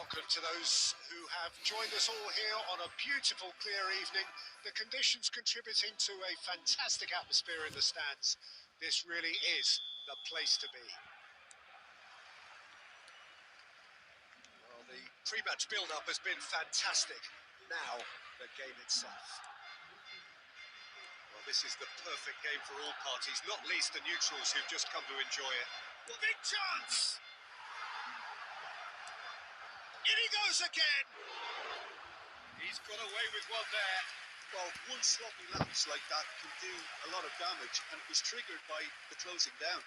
Welcome to those who have joined us all here on a beautiful, clear evening. The conditions contributing to a fantastic atmosphere in the stands. This really is the place to be. Well, the pre-match build-up has been fantastic. Now, the game itself. Well, this is the perfect game for all parties, not least the neutrals who've just come to enjoy it. Well, big chance! In he goes again! He's got away with one there. Well, one sloppy lapse like that can do a lot of damage, and it was triggered by the closing down.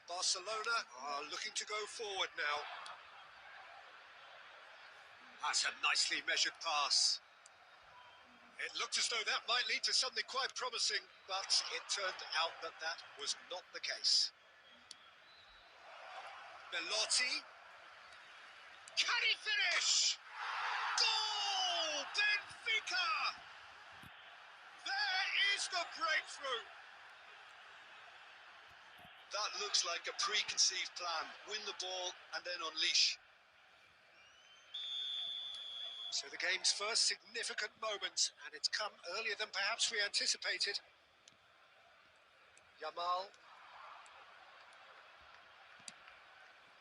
Barcelona are looking to go forward now. That's a nicely measured pass. It looked as though that might lead to something quite promising, but it turned out that that was not the case. Belotti. Can he finish? Goal! Benfica! There is the breakthrough. That looks like a preconceived plan. Win the ball and then unleash. So the game's first significant moment, and it's come earlier than perhaps we anticipated. Yamal.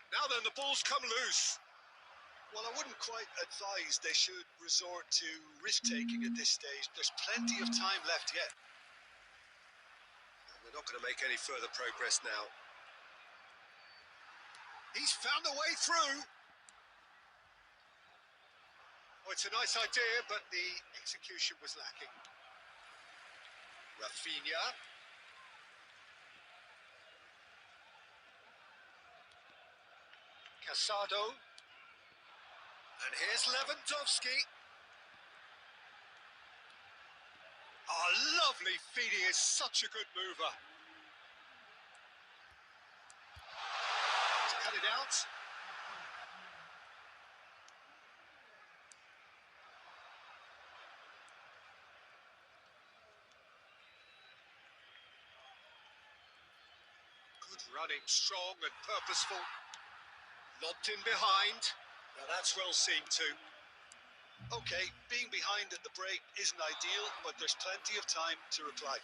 Now then, the ball's come loose. Well, I wouldn't quite advise they should resort to risk-taking at this stage. There's plenty of time left yet. And they're not going to make any further progress now. He's found a way through. Oh, it's a nice idea, but the execution was lacking. Rafinha. Casado. And here's Lewandowski. Oh, lovely feed. He is such a good mover. He's cut it out. Good running, strong and purposeful. Lobbed in behind. Now that's well seen too. Okay, being behind at the break isn't ideal, but there's plenty of time to reply.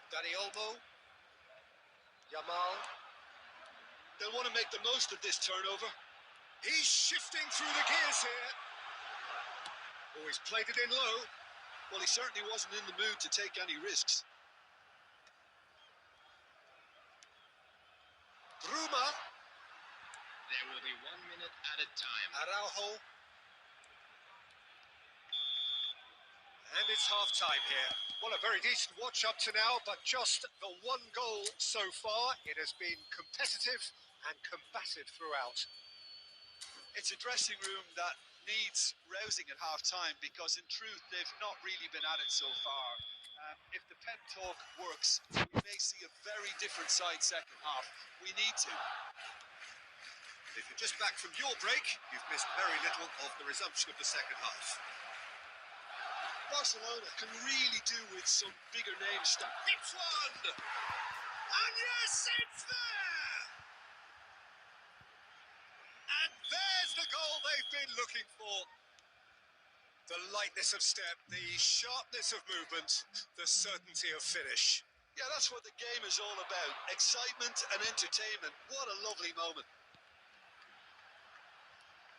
Dani Olmo. Yamal. They'll want to make the most of this turnover. He's shifting through the gears here. Oh, he's played it in low. Well, he certainly wasn't in the mood to take any risks. Bruma. There will be 1 minute at a time. Araujo. And it's half-time here. Well, a very decent watch up to now, but just the one goal so far. It has been competitive and combative throughout. It's a dressing room that needs rousing at half-time because, in truth, they've not really been at it so far. If the pep talk works, we may see a very different side second half. We need to. If you're just back from your break, you've missed very little of the resumption of the second half. Barcelona can really do with some bigger names. Hits one! And yes, it's there! And there's the goal they've been looking for. The lightness of step, the sharpness of movement, the certainty of finish. Yeah, that's what the game is all about. Excitement and entertainment. What a lovely moment.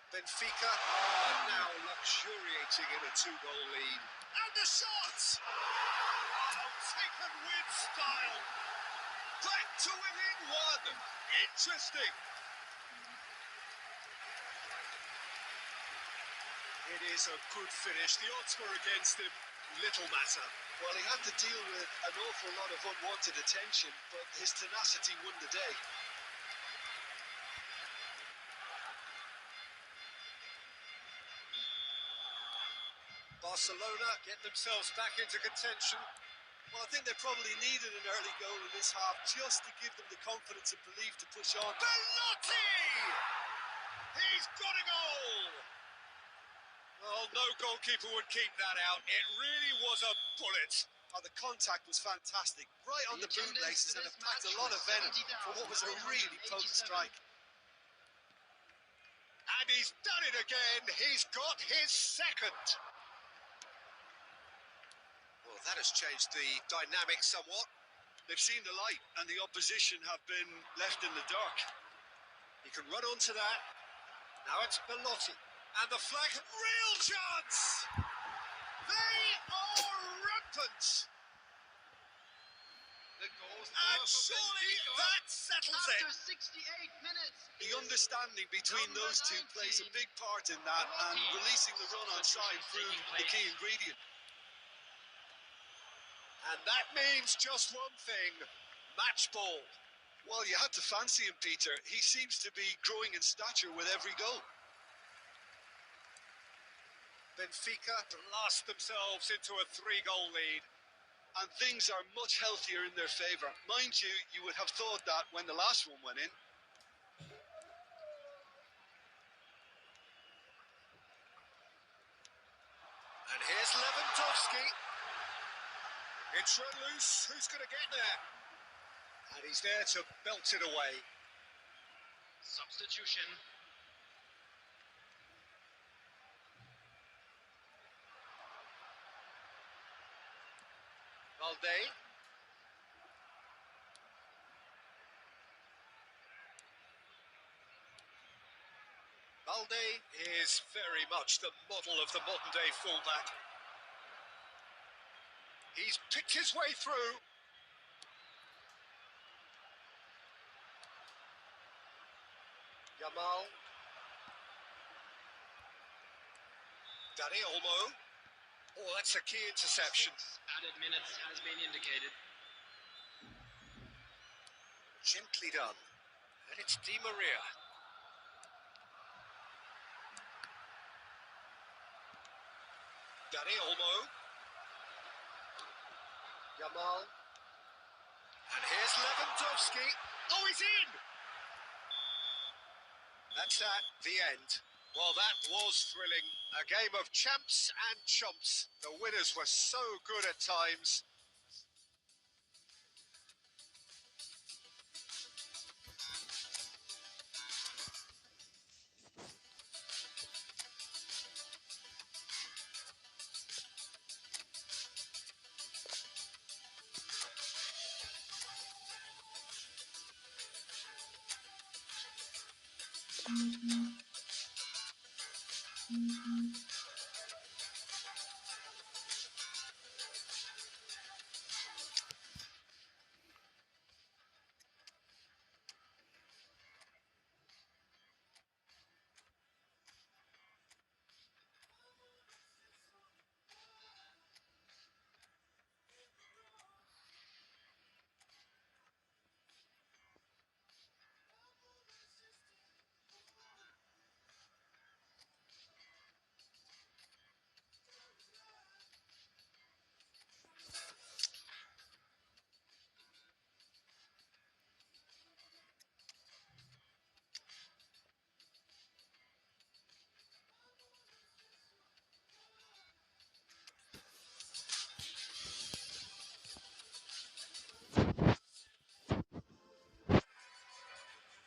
Benfica are now luxuriating in a 2-goal lead. And the shot! Oh, taken with style. Back to within one. Interesting. It is a good finish. The odds were against him. Little matter. Well, he had to deal with an awful lot of unwanted attention, but his tenacity won the day. Barcelona get themselves back into contention. Well, I think they probably needed an early goal in this half just to give them the confidence and belief to push on. Belotti! He's got a goal! Well, no goalkeeper would keep that out. It really was a bullet. Oh, the contact was fantastic, right on the bootlaces, and it packed a lot of venom for what was a really potent strike. And he's done it again. He's got his second. Well, that has changed the dynamic somewhat. They've seen the light, and the opposition have been left in the dark. He can run onto that. Now it's Belotti. And the flag, real chance! They are rampant! And surely that settles it! After 68 minutes. The understanding between those two plays a big part in that, and releasing the run on side proved the key ingredient. And that means just one thing, match ball. Well, you had to fancy him, Peter. He seems to be growing in stature with every goal. Benfica blast themselves into a 3-goal lead. And things are much healthier in their favour. Mind you, you would have thought that when the last one went in. And here's Lewandowski. It's run loose. Who's going to get there? And he's there to belt it away. Substitution. Valde. Valde is very much the model of the modern-day fullback. He's picked his way through. Yamal. Dani Olmo. Oh, that's a key interception. Added minutes has been indicated. Gently done. And it's Di Maria. Dani Olmo. Yamal. And here's Lewandowski. Oh, he's in! That's that, the end. Well, that was thrilling. A game of champs and chumps. The winners were so good at times.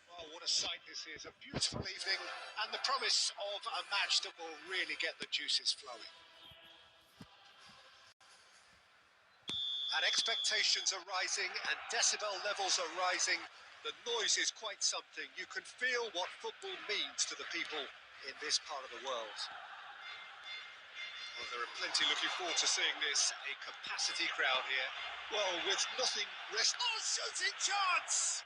Well, what a sight this is. A beautiful evening and the promise of a match that will really get the juices flowing. And expectations are rising and decibel levels are rising. The noise is quite something. You can feel what football means to the people in this part of the world. Well, there are plenty looking forward to seeing this. A capacity crowd here. Well, with nothing rest. Oh, shooting chance!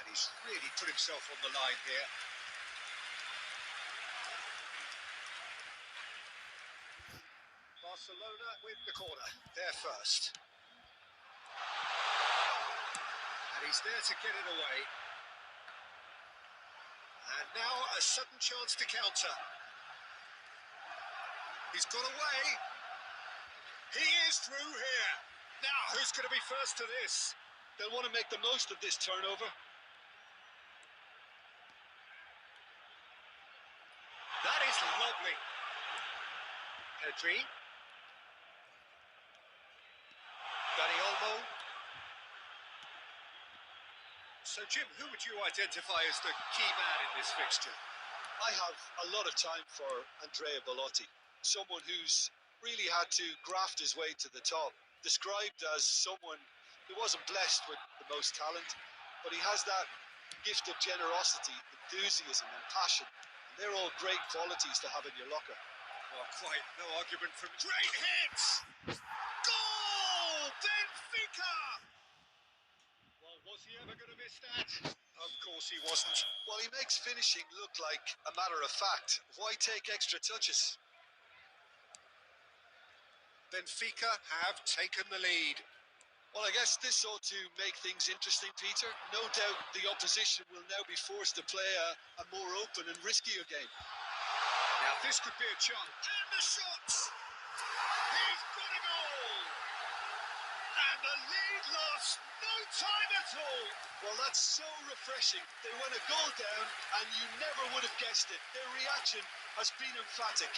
And he's really put himself on the line here. Barcelona win the corner. They're first. And he's there to get it away. And now a sudden chance to counter. He's got away. He is through here. Now, who's going to be first to this? They'll want to make the most of this turnover. That is lovely. Pedri. Dani Olmo. So, Jim, who would you identify as the key man in this fixture? I have a lot of time for Andrea Bellotti, someone who's really had to graft his way to the top, described as someone who wasn't blessed with the most talent, but he has that gift of generosity, enthusiasm and passion. And they're all great qualities to have in your locker. Well, quite no argument from great hits! Goal! Benfica! Well, was he ever going to miss that? Of course he wasn't. Well, he makes finishing look like a matter of fact. Why take extra touches? Benfica have taken the lead. Well, I guess this ought to make things interesting, Peter. No doubt the opposition will now be forced to play a more open and riskier game. Now this could be a chance. And the shots! He's got a goal! And the lead lost no time at all. Well, that's so refreshing. They went a goal down and you never would have guessed it. Their reaction has been emphatic.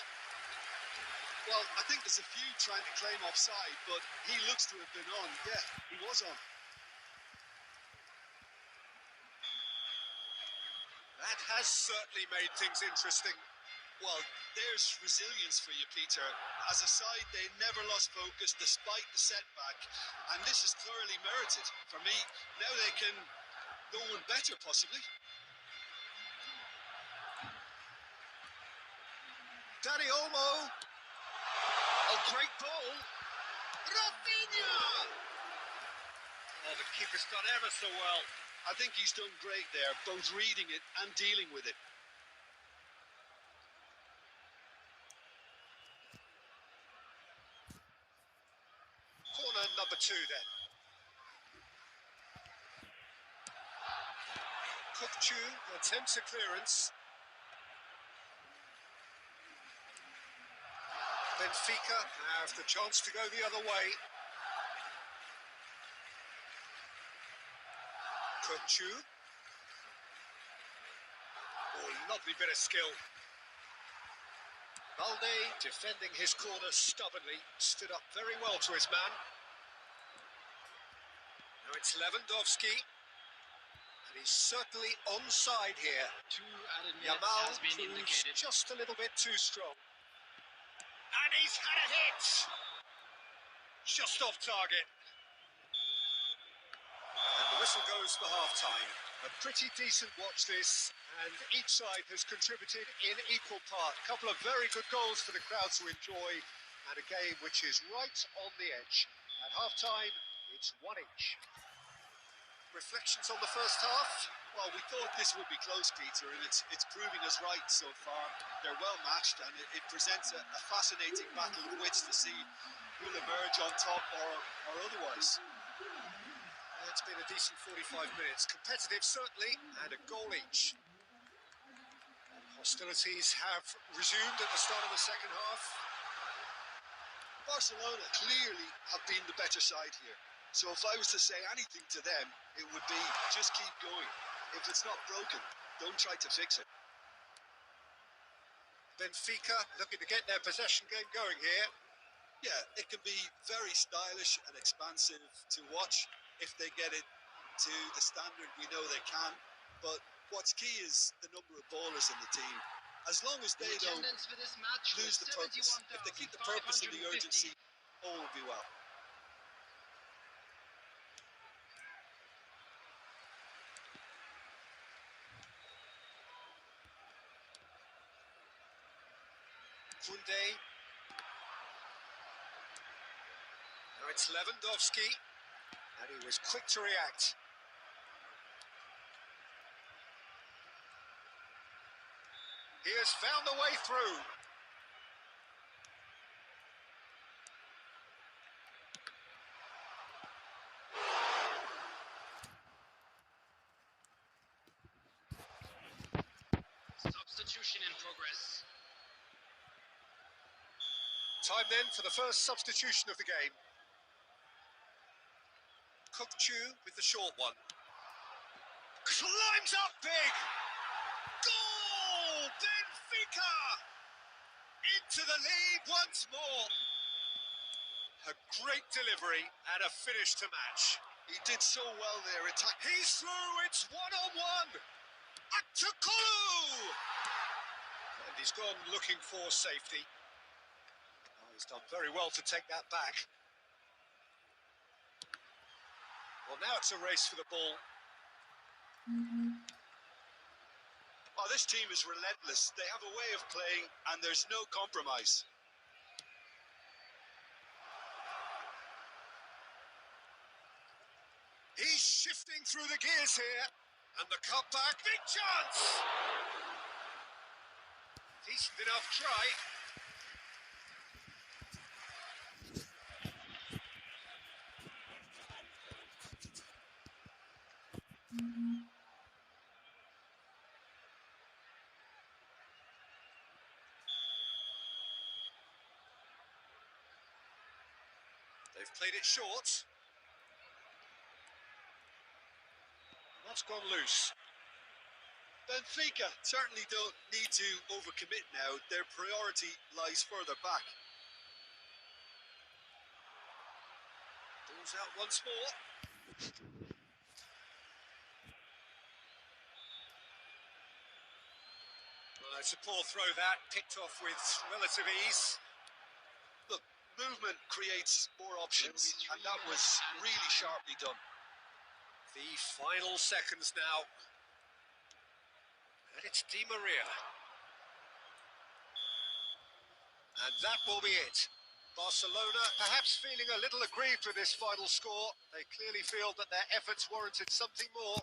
Well, I think there's a few trying to claim offside, but he looks to have been on. Yeah, he was on. That has certainly made things interesting. Well, there's resilience for you, Peter. As a side, they never lost focus despite the setback, and this is thoroughly merited. For me, now they can go on better, possibly. Danny Olmo. Oh, great ball. Rafinha! Oh, the keeper's done ever so well. I think he's done great there, both reading it and dealing with it. Corner number 2 then. Kukçu attempts a clearance. Benfica have the chance to go the other way. Kukçu. Oh, lovely bit of skill. Balde defending his corner stubbornly, stood up very well to his man. Now it's Lewandowski. And he's certainly onside here. 2 added minutes Yamal has been proves indicated. just a little bit too strong. And he's had a hit! Just off target. And the whistle goes for half-time. A pretty decent watch this, and each side has contributed in equal part. A couple of very good goals for the crowd to enjoy, and a game which is right on the edge. At half-time, it's 1 each. Reflections on the first half? Well, we thought this would be close, Peter, and it's proving us right so far. They're well matched, and it presents a fascinating battle of wits to see who'll emerge on top or otherwise. It's been a decent 45 minutes. Competitive, certainly, and a goal each. Hostilities have resumed at the start of the second half. Barcelona clearly have been the better side here. So if I was to say anything to them, it would be just keep going. If it's not broken, don't try to fix it. Benfica looking to get their possession game going here. Yeah, it can be very stylish and expansive to watch if they get it to the standard we know they can. But what's key is the number of ballers in the team. As long as they don't For this match lose the purpose, if they keep the purpose and the urgency, all will be well. Kunde. Now it's Lewandowski, and he was quick to react. He has found a way through. Substitution in progress. Time then for the first substitution of the game. Kukçu with the short one. Climbs up big! Goal! Benfica! Into the lead once more. A great delivery and a finish to match. He did so well there, He's through, it's one-on-one! Atakolu! And he's gone looking for safety. Oh, he's done very well to take that back. Well, now it's a race for the ball. Oh, this team is relentless. They have a way of playing, and there's no compromise. He's shifting through the gears here. And the cutback, big chance! Decent enough try. They've played it short. That's gone loose. Benfica certainly don't need to overcommit now. Their priority lies further back. Balls out once more. Well, it's a poor throw that, picked off with relative ease. Look, movement creates more options, and that was really sharply done. The final seconds now. And it's Di Maria. And that will be it. Barcelona perhaps feeling a little aggrieved with this final score. They clearly feel that their efforts warranted something more.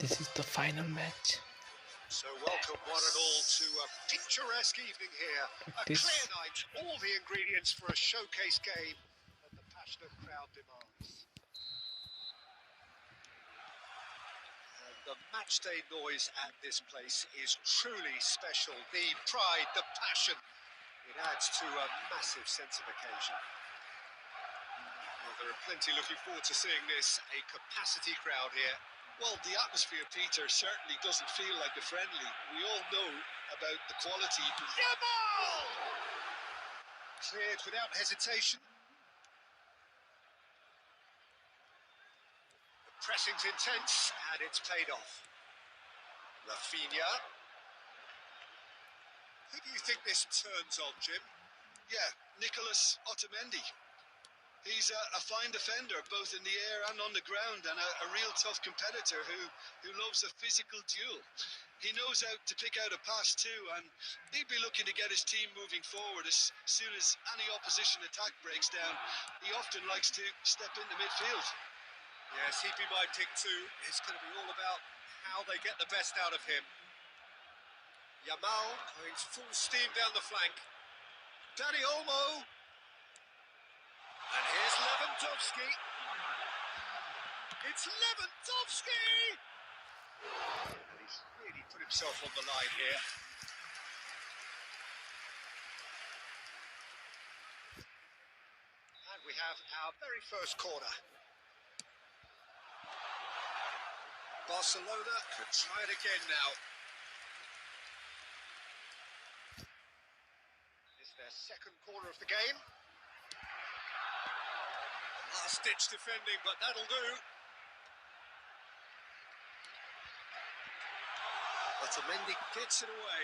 This is the final match. So welcome one and all to a picturesque evening here. A clear night, all the ingredients for a showcase game that the passionate crowd demands. And the matchday noise at this place is truly special. The pride, the passion, it adds to a massive sense of occasion. Well, there are plenty looking forward to seeing this. A capacity crowd here. Well, the atmosphere, Peter, certainly doesn't feel like a friendly. We all know about the quality. Yamal! Cleared without hesitation. The pressing's intense, and it's paid off. Rafinha. Who do you think this turns on, Jim? Yeah, Nicolas Otamendi. He's a fine defender, both in the air and on the ground, and a real tough competitor who loves a physical duel. He knows how to pick out a pass too, and he'd be looking to get his team moving forward as soon as any opposition attack breaks down. He often likes to step into midfield. Yes, he'd be my pick too. It's going to be all about how they get the best out of him. Yamal going full steam down the flank. Dani Olmo. And here's Lewandowski. It's Lewandowski! And he's really put himself on the line here. And we have our very first corner. Barcelona could try it again now. It's their second corner of the game. Last-ditch defending, but that'll do. Otamendi gets it away.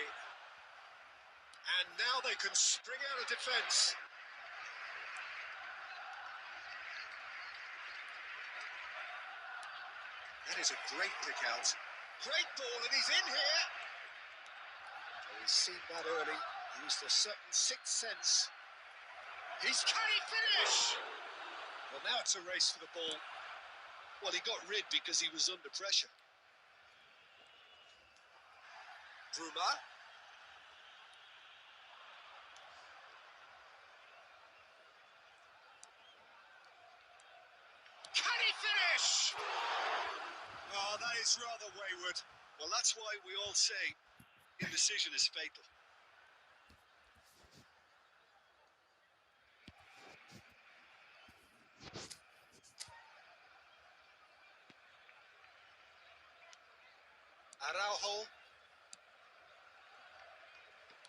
And now they can spring out of defence. That is a great pick out. Great ball, and he's in here. Oh, he's seen that early. Used a certain sixth sense. Can he finish? Well, now it's a race for the ball. Well, he got rid because he was under pressure. Bruma. Can he finish? Oh, that is rather wayward. Well, that's why we all say indecision is fatal. Araujo.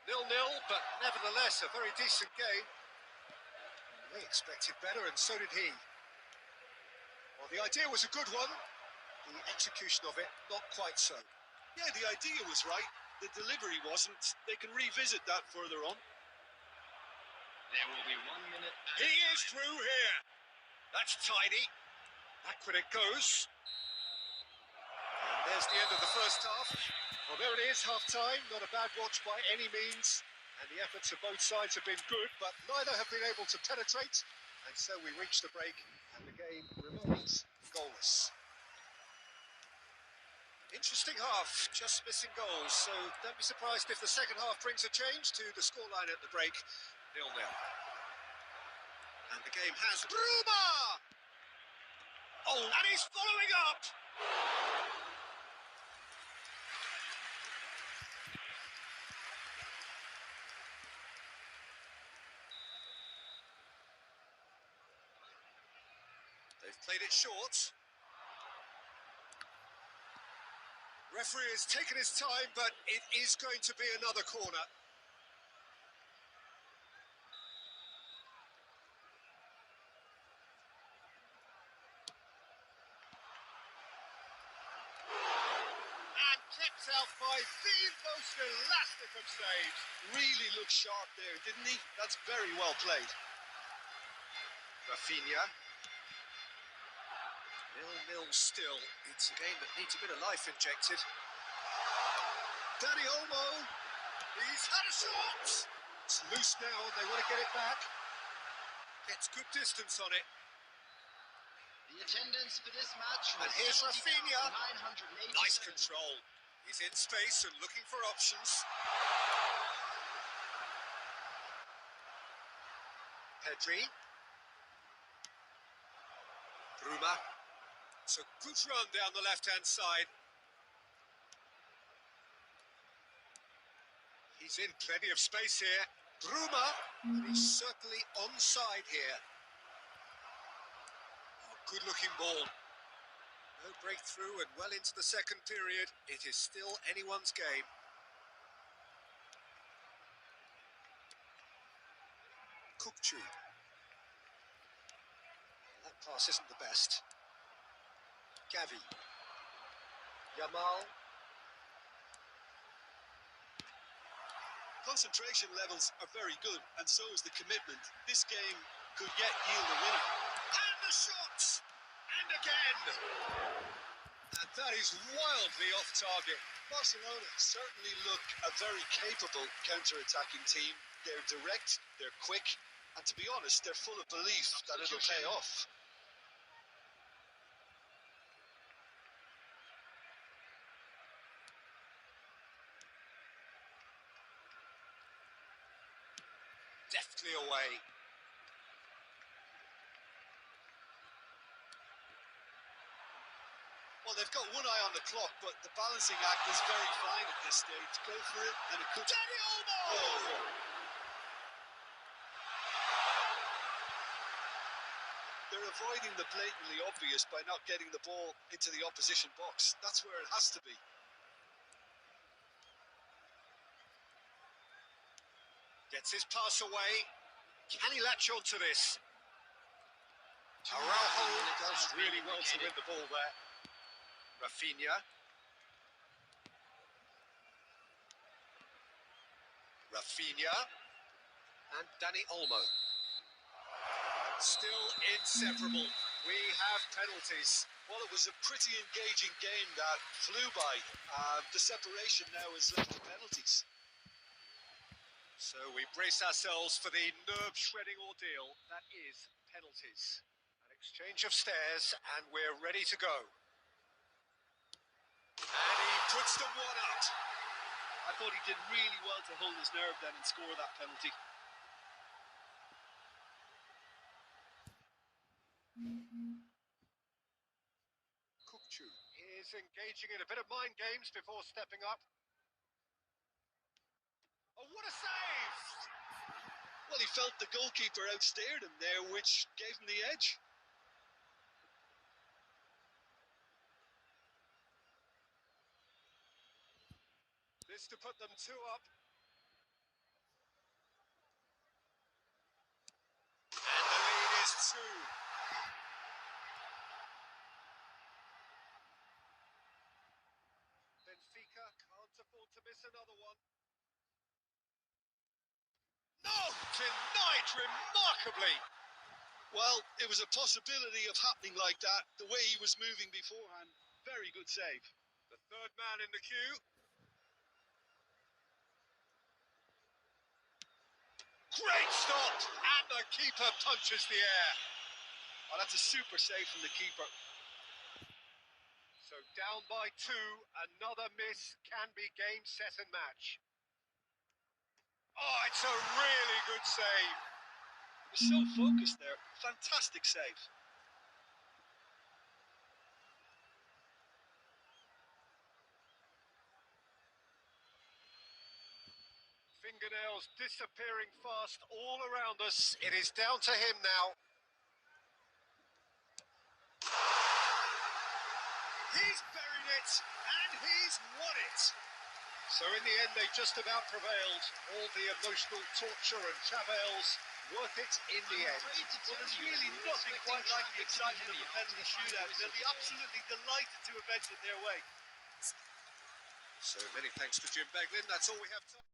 0-0, but nevertheless a very decent game. They expected better, and so did he. Well, the idea was a good one. The execution of it, not quite so. Yeah, the idea was right. The delivery wasn't. They can revisit that further on. There will be 1 minute. He is through here. That's tidy. Back when it goes. And there's the end of the first half. Well, there it is, half-time. Not a bad watch by any means. And the efforts of both sides have been good, but neither have been able to penetrate. And so we reach the break, and the game remains goalless. Interesting half, just missing goals. So don't be surprised if the second half brings a change to the scoreline at the break. 0-0. And the game has Bruma! Oh, and he's following up! They've played it short. Referee has taken his time, but it is going to be another corner. And kept out by the most elastic of saves. Really looked sharp there, didn't he? That's very well played. Rafinha. 0-0 still. It's a game that needs a bit of life injected. Dani Olmo. He's had a shot. It's loose now and they want to get it back. Gets good distance on it. The attendance for this match was And here's Rafinha. 987. Nice control. He's in space and looking for options. Pedri. Bruma. It's a good run down the left-hand side. He's in plenty of space here. Bruma, and he's certainly onside here. Good-looking ball. No breakthrough and well into the second period. It is still anyone's game. Kukcu. That pass isn't the best. Gavi. Yamal. Concentration levels are very good, and so is the commitment. This game could yet yield a winner. And the shots! And again! And that is wildly off target. Barcelona certainly look a very capable counter-attacking team. They're direct, they're quick, and to be honest, they're full of belief that it'll pay off. Deftly away. Well, they've got one eye on the clock, but the balancing act is very fine at this stage. Go for it, and it could... Danny Olmo! Oh. They're avoiding the blatantly obvious by not getting the ball into the opposition box. That's where it has to be. Gets his pass away. Can he latch on to this? Araujo does really well to win the ball there. Rafinha. Rafinha. And Danny Olmo. Still inseparable. We have penalties. Well, it was a pretty engaging game that flew by. The separation now is left to penalties. So we brace ourselves for the nerve-shredding ordeal that is penalties. An exchange of stares, and we're ready to go. And he puts them one up. I thought he did really well to hold his nerve then and score that penalty. Kukcu is engaging in a bit of mind games before stepping up. Oh, what a save! Well, he felt the goalkeeper outstared him there, which gave him the edge. This to put them two up. And the lead is two. Benfica can't afford to miss another one. No! Denied remarkably! Well, it was a possibility of happening like that, the way he was moving beforehand. Very good save. The third man in the queue. Great stop! And the keeper punches the air. Oh, that's a super save from the keeper. So down by two, another miss can be game, set and match. Oh, it's a really good save. He was so focused there. Fantastic save. Fingernails disappearing fast all around us. It is down to him now. He's buried it, and he's won it. So in the end, they just about prevailed. All the emotional torture and travails, worth it in the end. Well, there's really nothing quite like the excitement of a penalty shootout. They'll be absolutely delighted to have edged it their way. So many thanks to Jim Beglin. That's all we have time.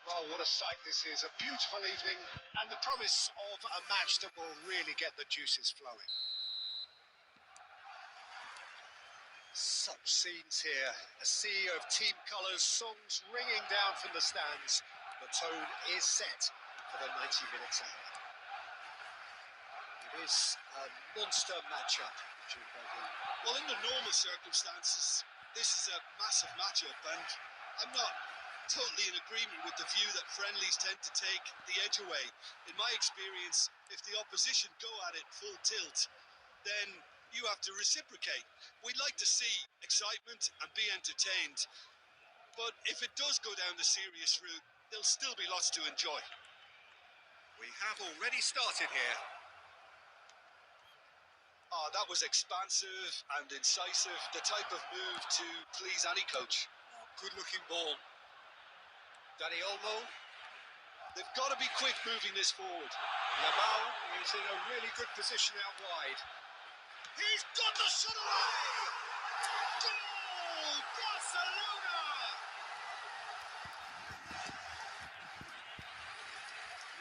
Oh, what a sight this is. A beautiful evening and the promise of a match that will really get the juices flowing. Such scenes here. A sea of team colours, songs ringing down from the stands. The tone is set for the 90 minutes ahead. It is a monster matchup. Well, in the normal circumstances, this is a massive matchup, and I'm not totally in agreement with the view that friendlies tend to take the edge away. In my experience, if the opposition go at it full tilt, then you have to reciprocate. We'd like to see excitement and be entertained, but if it does go down the serious route, there'll still be lots to enjoy. We have already started here. Oh, that was expansive and incisive, the type of move to please any coach. Good-looking ball. Dani Olmo. They've got to be quick moving this forward. Yamal is in a really good position out wide. He's got the shot away! Goal! Barcelona!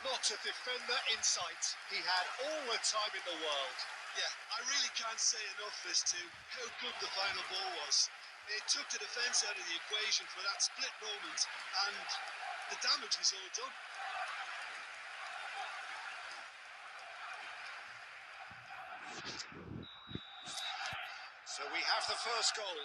Not a defender in sight. He had all the time in the world. Yeah, I really can't say enough as to how good the final ball was. It took the defence out of the equation for that split moment, and the damage was all done. So we have the first goal.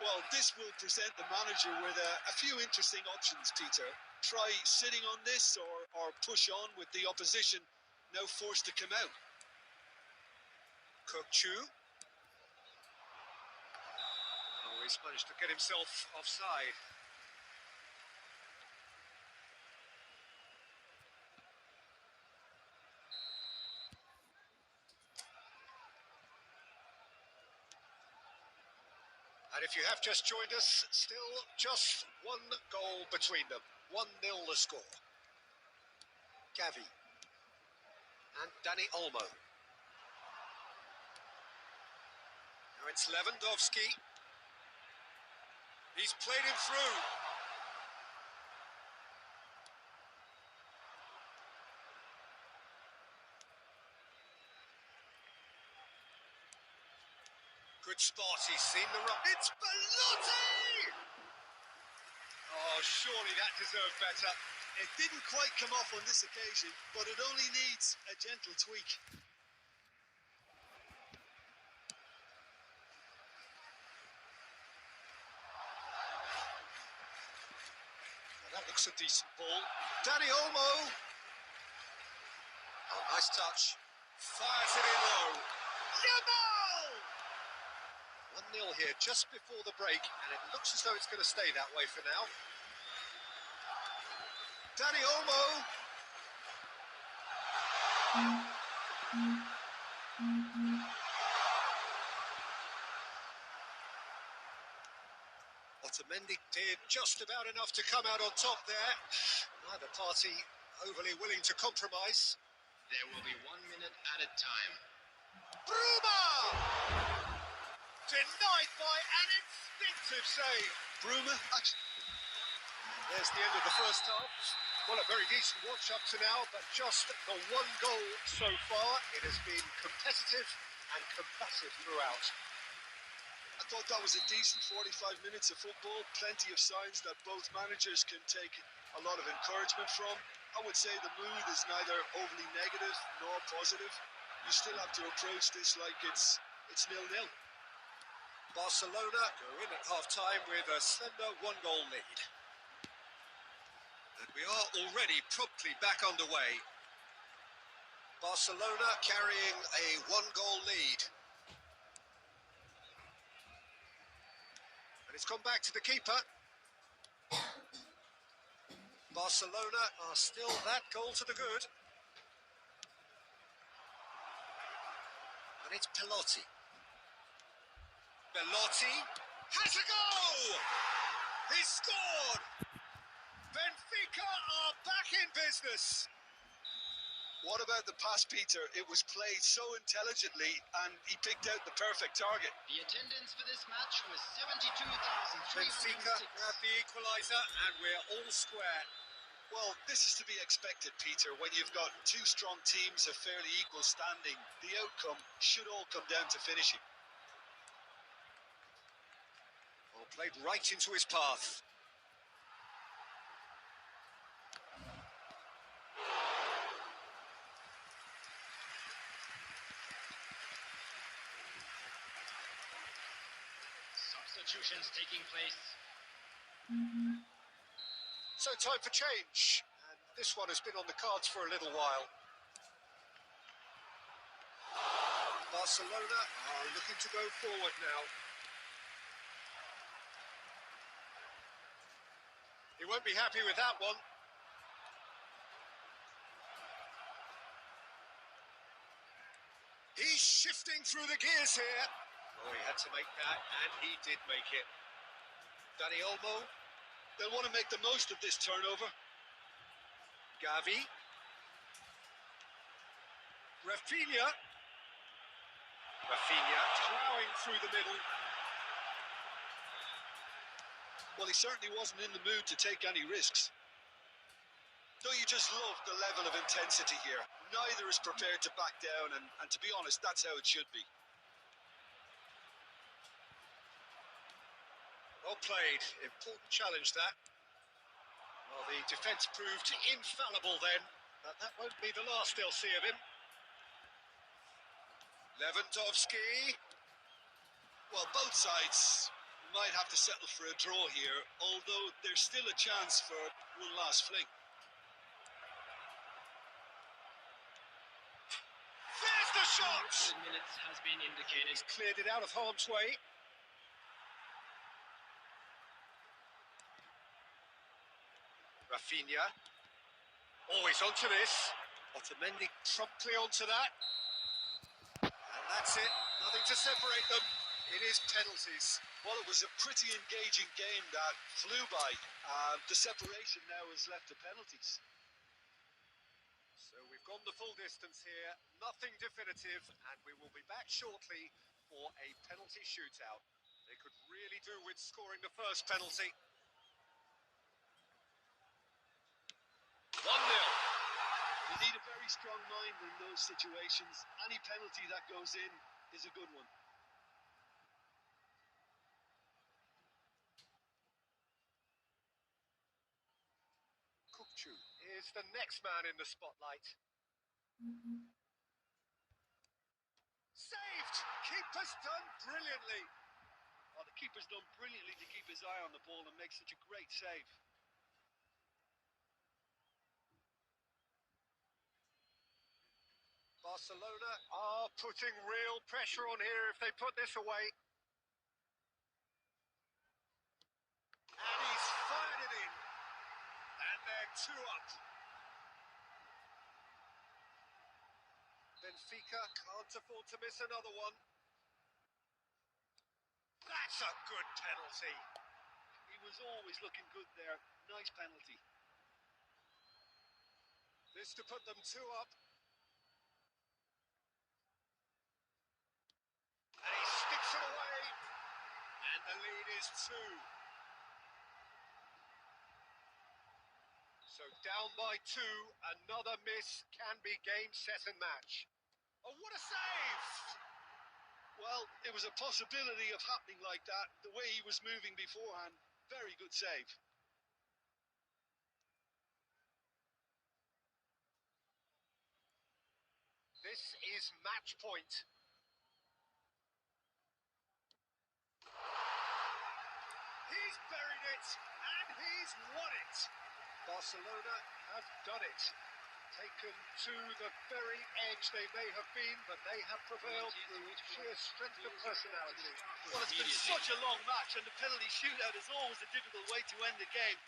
Well, this will present the manager with a few interesting options, Peter. Try sitting on this or push on with the opposition now forced to come out. Kokchu. Oh, he's managed to get himself offside. And if you have just joined us, still just one goal between them. 1-0 the score. Gavi. And Dani Olmo. Now it's Lewandowski. He's played him through. Good spot, he's seen the run. It's Belotti! Oh, surely that deserved better. It didn't quite come off on this occasion, but it only needs a gentle tweak. Well, that looks a decent ball. Dani Olmo. Oh, nice touch. Fires it in low. Yamal! 1-0 here just before the break, and it looks as though it's going to stay that way for now. Dani Olmo. Otamendi did just about enough to come out on top there. Neither party overly willing to compromise. There will be 1 minute at a time. Bruma! Denied by an instinctive save. Bruma, There's the end of the first half. Well, a very decent watch up to now, but just the one goal so far. It has been competitive and combative throughout. I thought that was a decent 45 minutes of football. Plenty of signs that both managers can take a lot of encouragement from. I would say the mood is neither overly negative nor positive. You still have to approach this like it's 0-0. Barcelona go in at half-time with a slender one-goal lead. And we are already promptly back underway. Barcelona carrying a one-goal lead. And it's gone back to the keeper. Barcelona are still that goal to the good. And it's Belotti. Belotti has a goal! He scored! Benfica are back in business. What about the pass, Peter? It was played so intelligently and he picked out the perfect target. The attendance for this match was Benfica 72,306. grab the equaliser and we're all square. Well, this is to be expected, Peter. When you've got two strong teams of fairly equal standing, the outcome should all come down to finishing. Oh, played right into his path. Substitutions taking place. So time for change. And this one has been on the cards for a little while. Barcelona are looking to go forward now. He won't be happy with that one. He's shifting through the gears here. Oh, he had to make that, and he did make it. Dani Olmo. They'll want to make the most of this turnover. Gavi. Rafinha. Rafinha plowing through the middle. Well, he certainly wasn't in the mood to take any risks. Don't you just love the level of intensity here? Neither is prepared to back down, and to be honest, that's how it should be. Well played. Important challenge, that. Well, the defence proved infallible then, but that won't be the last they'll see of him. Lewandowski. Well, both sides might have to settle for a draw here, although there's still a chance for one last fling. There's the shot! 10 minutes has been indicated. He's cleared it out of harm's way. Rafinha. Always onto this. Otamendi promptly onto that. And that's it. Nothing to separate them. It is penalties. Well, it was a pretty engaging game that flew by. The separation now is left to penalties. So we've gone the full distance here. Nothing definitive, and we will be back shortly for a penalty shootout. They could really do with scoring the first penalty. 1-0. You need a very strong mind in those situations. Any penalty that goes in is a good one. Kukçu is the next man in the spotlight. Saved! Keeper's done brilliantly. Oh, the keeper's done brilliantly to keep his eye on the ball and make such a great save. Barcelona are putting real pressure on here if they put this away. And he's fired it in. And they're 2 up. Benfica can't afford to miss another one. That's a good penalty. He was always looking good there. Nice penalty. This to put them 2 up. And he sticks it away. And the lead is 2. So down by 2, another miss can be game, set and match. Oh, what a save! Well, it was a possibility of happening like that. The way he was moving beforehand, very good save. This is match point. He's buried it, and he's won it. Barcelona have done it. Taken to the very edge they may have been, but they have prevailed through sheer strength of personality. Well, it's been such a long match, and the penalty shootout is always a difficult way to end the game.